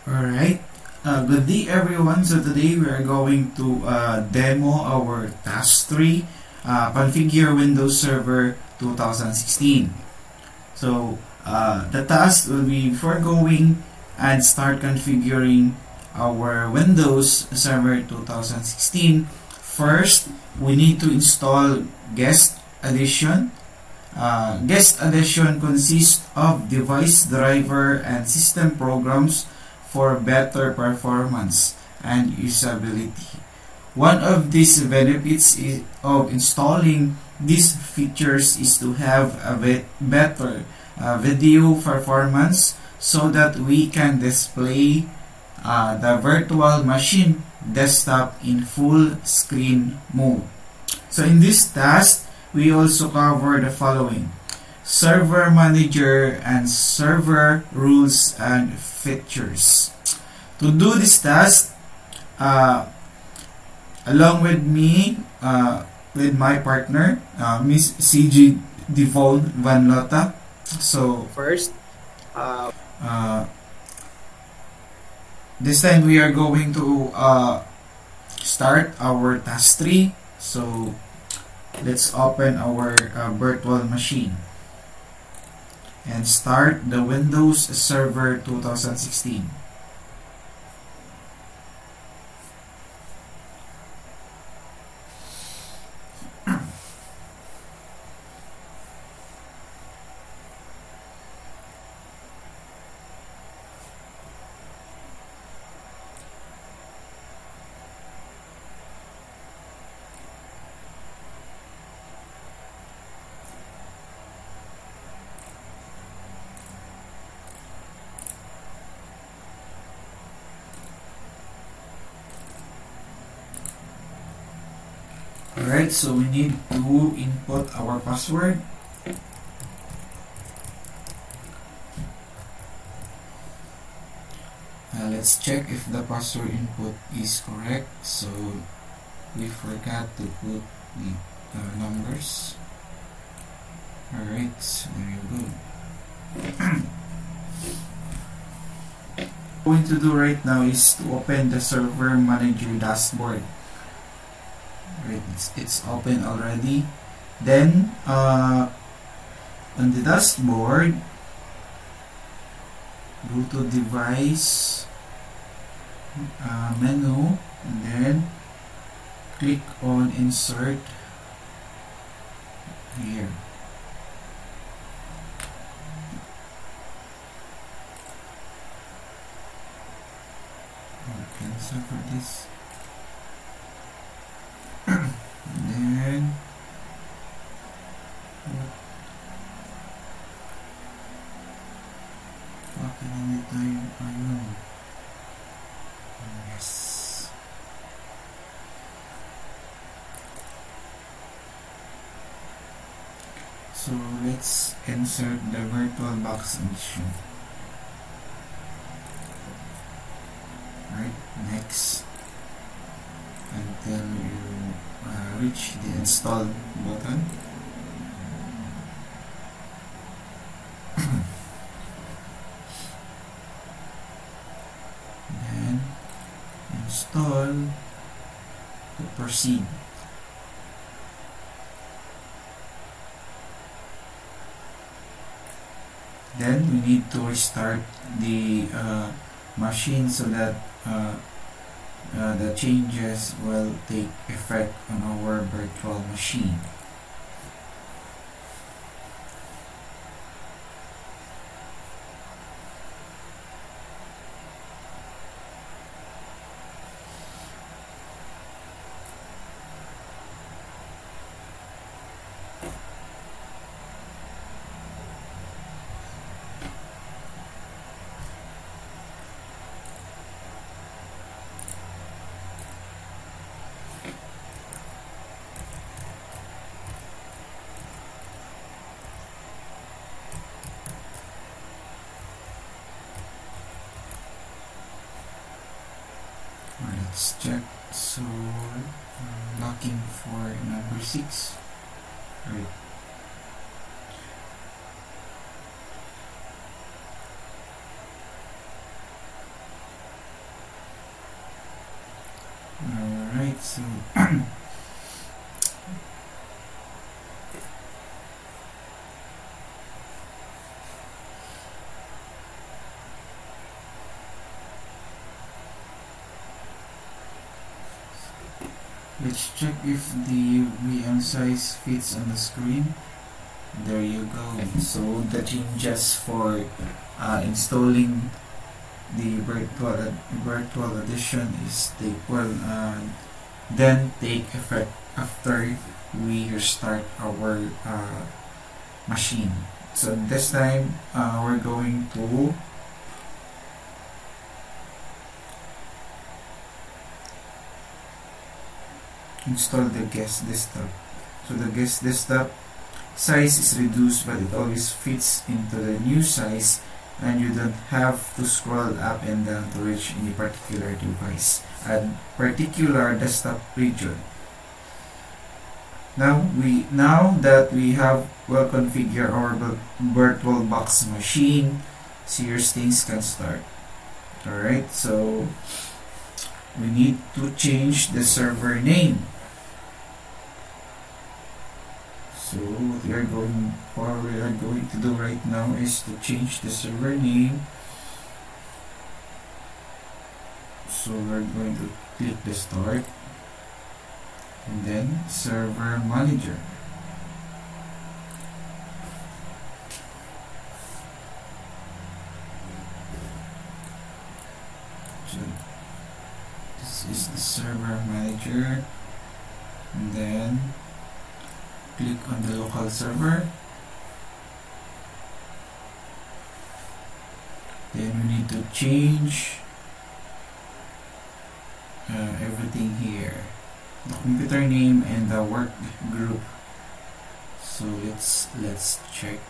Alright, good day everyone. So today we are going to demo our task 3, configure Windows Server 2016. So the task will be before going and start configuring our Windows Server 2016. First, we need to install Guest Edition. Guest Edition consists of device driver and system programs for better performance and usability. One of these benefits of installing these features is to have a better video performance so that we can display the virtual machine desktop in full screen mode. So in this task, we also cover the following: server manager and server rules and features. To do this task, along with me, with my partner, Miss CG Devon Van Lotta. So First, this time we are going to start our task 3. So let's open our virtual machine and start the Windows Server 2016. Alright, so we need to input our password. Let's check if the password input is correct. So we forgot to put the numbers. Alright, so there you go. What we're going to do right now is to open the server manager dashboard. Right, it's open already. Then on the dashboard, go to device menu and then click on insert here. Cancel for this. Then bakit hindi tayo ayun? Yes. So let's insert the VirtualBox issue. Right, next until you reach the install button. Then install to proceed. Then we need to restart the machine so that the changes will take effect on our virtual machine. Let's check. So looking for number 6. Right. Alright, so let's check if the VM size fits on the screen. There you go. So the changes for installing the virtual edition is then take effect after we restart our machine. So this time we're going to install the guest desktop. So the guest desktop size is reduced, but it always fits into the new size, and you don't have to scroll up and down to reach any particular device and particular desktop region. Now that we have well configured our VirtualBox machine, serious things can start. Alright, so we need to change the server name. So what we are going to do right now is to change the server name. So we're going to click the start and then server manager. So this is the server manager, and then click on the local server. Then we need to change everything here, the computer name and the work group. So let's check.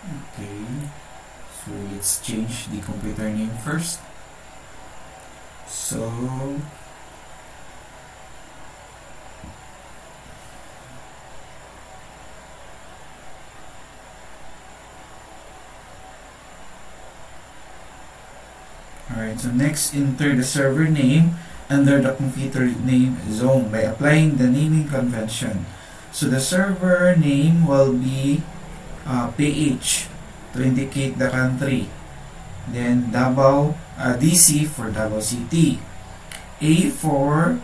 Okay, so let's change the computer name first. So alright, so next enter the server name under the computer name zone by applying the naming convention. So the server name will be PH to indicate the country, then Davao, DC for Davao City, A for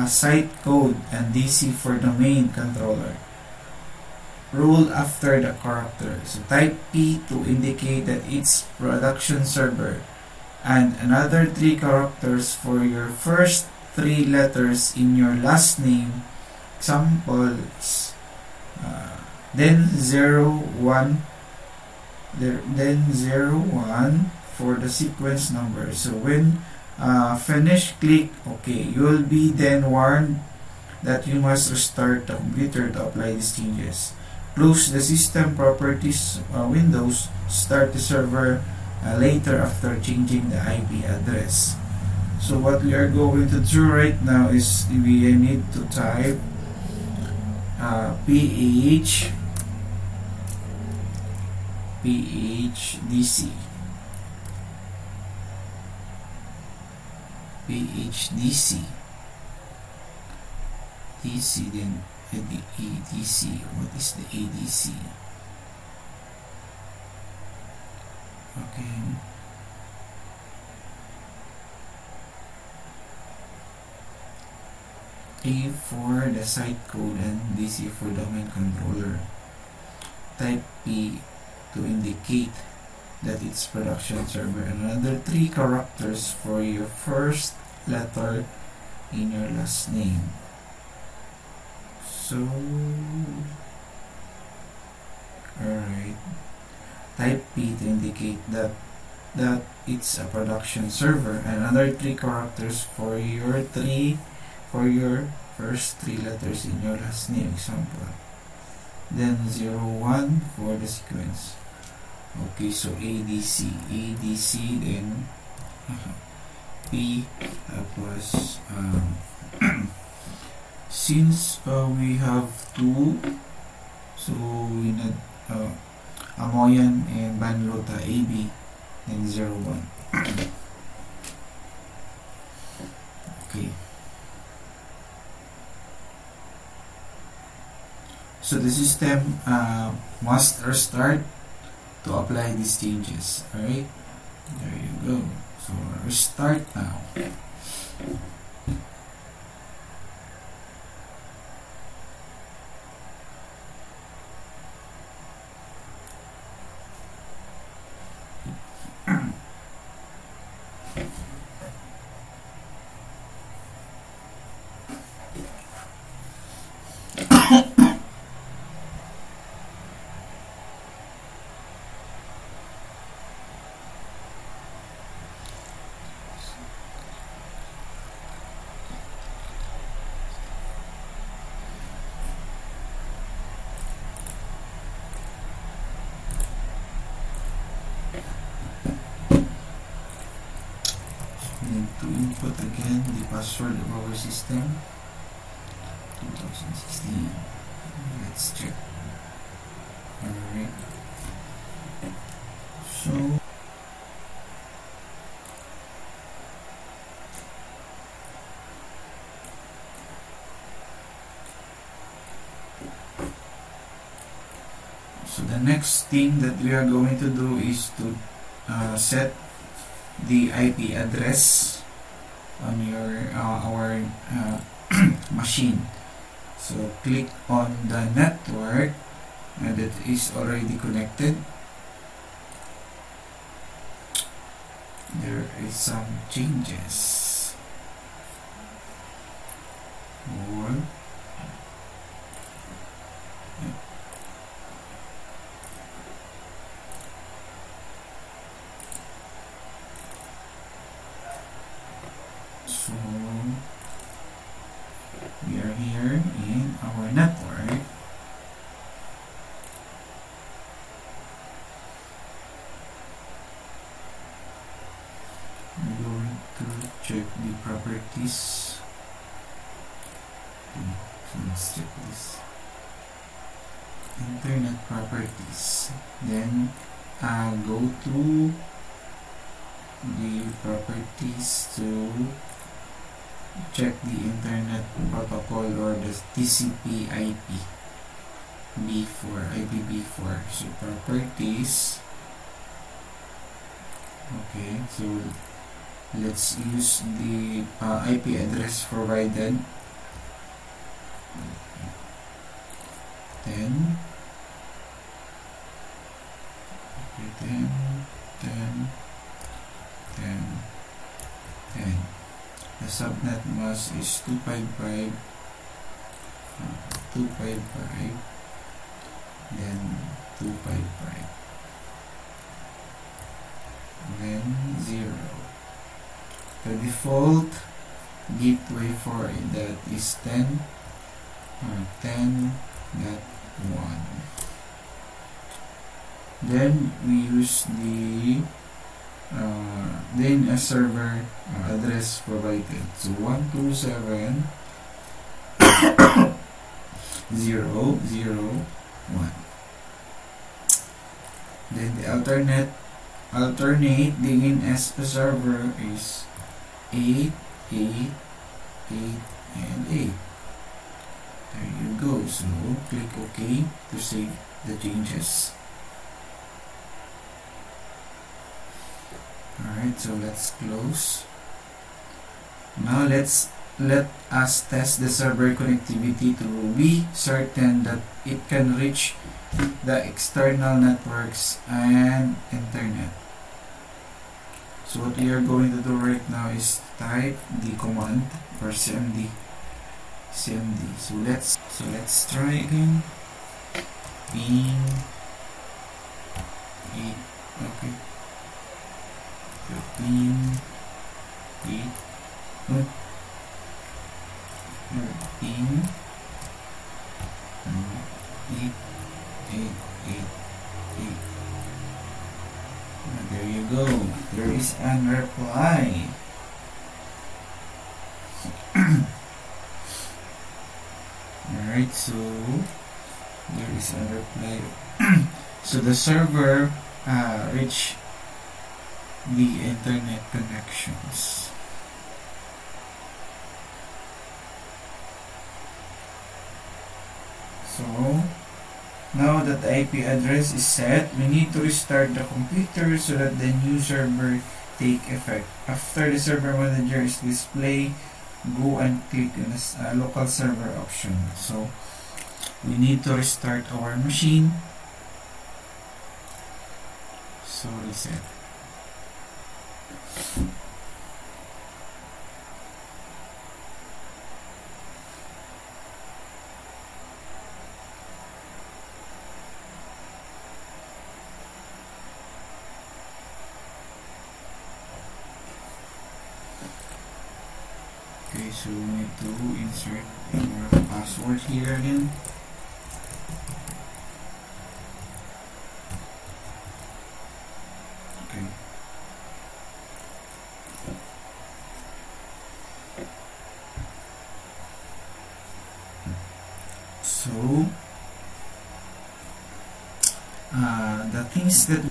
site code, and DC for domain controller. Rule after the character. So type P to indicate that it's production server, and another 3 characters for your first 3 letters in your last name. Examples, then 01, then 01 for the sequence number. So when finish, click OK. You will be then warned that you must restart the computer to apply these changes. Close the system properties windows. Start the server later after changing the IP address. So what we are going to do right now is we need to type PHDC then ADC. What is the ADC? Okay. A for the site code and DC for domain controller. Type P to indicate that it's production server, and another 3 characters for your first letter in your last name. So alright, type P to indicate that it's a production server, and another 3 characters for your first 3 letters in your last name. Example, then 01 for the sequence. Okay, so ADC, then P plus since we have 2, so we need Amoyan and Banlota AB, then 01. Okay. So the system must restart to apply these changes. Alright, there you go. So restart now. Need to input again the password of our system. 2016. Let's check. Alright. So the next thing that we are going to do is to set the IP address on your our machine. So click on the network that is already connected. There is some changes. Or so we are here in our network. I'm going to check the properties. Okay, so let's check this. Internet properties. Then go to the properties to check the internet protocol or the TCP IP IPv4. So properties. Okay, so let's use the IP address provided. 10. Okay, 10, 10, 10, 10. The subnet mask is 255, 255, then 255, then 0. The default gateway for that is 10, 10.1. Then we use the then a server address provided. So 127 001. Then the alternate DNS server is 8, 8, 8, and 8. There you go. So click OK to save the changes. Alright, so let's close. Now let us test the server connectivity to be certain that it can reach the external networks and internet. So what we are going to do right now is type the command for cmd. So let's try again. Ping 8. Okay. 13 8 13 8 8 8 8. There you go. There is an reply. Alright, so there is a reply. So the server reached the internet connections. So now that the IP address is set, we need to restart the computer so that the new server take effect. After the server manager is displayed, go and click on this local server option. So we need to restart our machine. So reset. Okay, so we need to insert our password here again. Okay. So the things that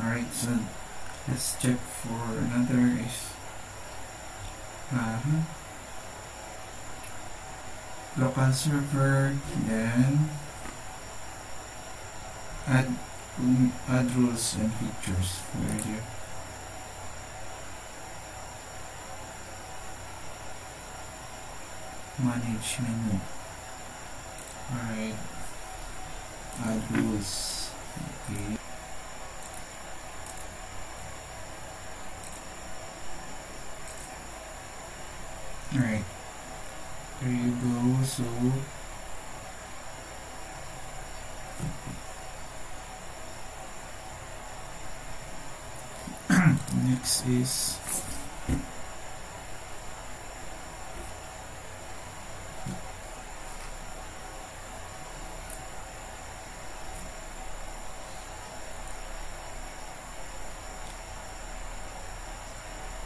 alright, so let's check for another is local server, then add rules and features right here. Manage menu. Alright, add rules. Okay. Alright, there you go. So next is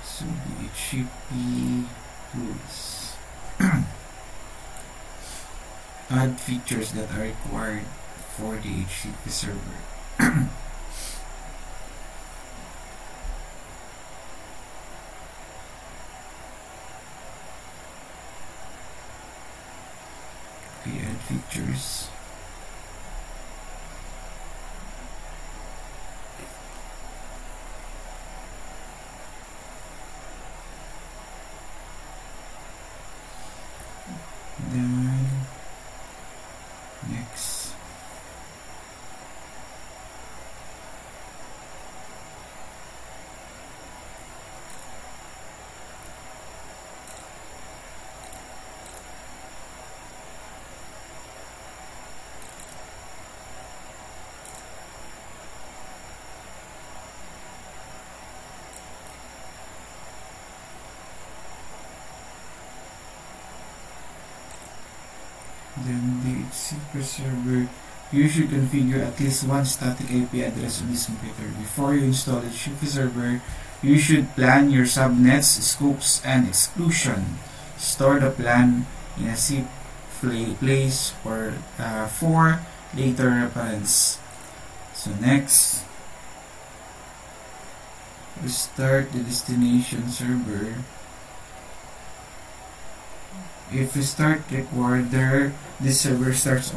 so Dhcp rules. Add features that are required for the Dhcp server. Okay, add features. Then next, the Dhcp server, you should configure at least one static IP address on this computer. Before you install the Dhcp server, you should plan your subnets, scopes, and exclusion. Store the plan in a safe place for later reference. So next, we start the destination server. If we start recorder, this server starts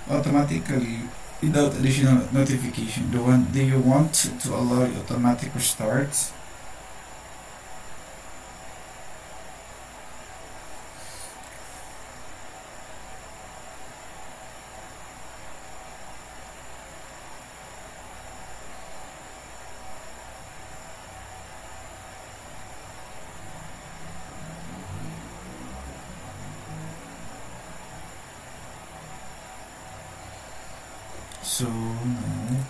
automatically without additional notification. Do you want to allow automatic restarts? So now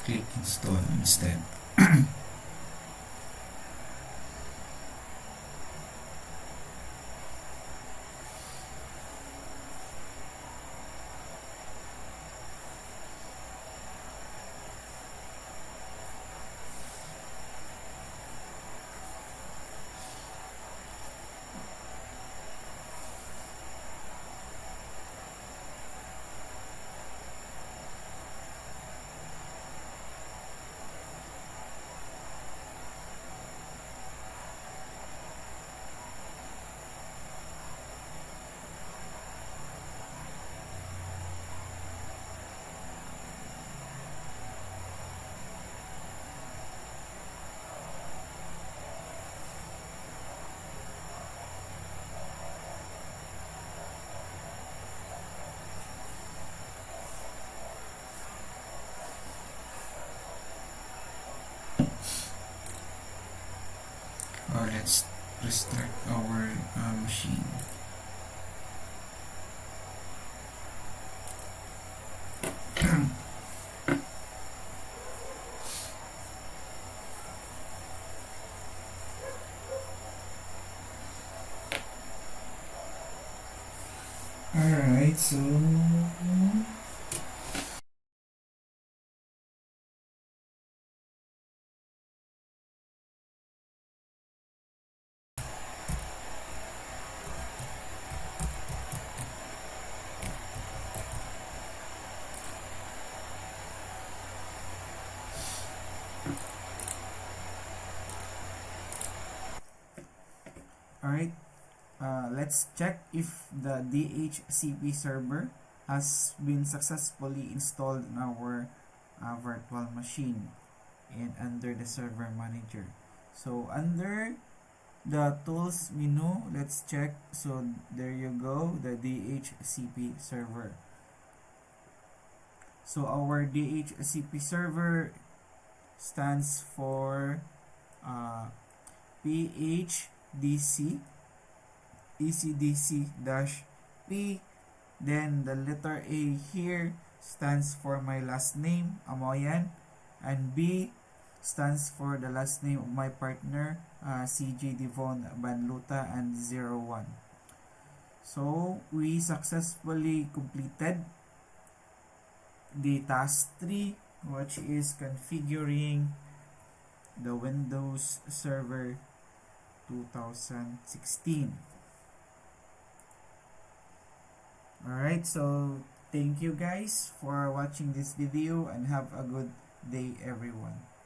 click install instead. Or let's restart our machine. Alright, so alright, let's check if the DHCP server has been successfully installed in our virtual machine and under the server manager. So under the tools menu, let's check. So there you go, the DHCP server. So our DHCP server stands for PHDC ECDC-P. Then the letter A here stands for my last name, Amoyan, and B stands for the last name of my partner, CJ Devon Banluta, and 01. So we successfully completed the task 3, which is configuring the Windows Server 2016. Alright, so thank you guys for watching this video and have a good day everyone.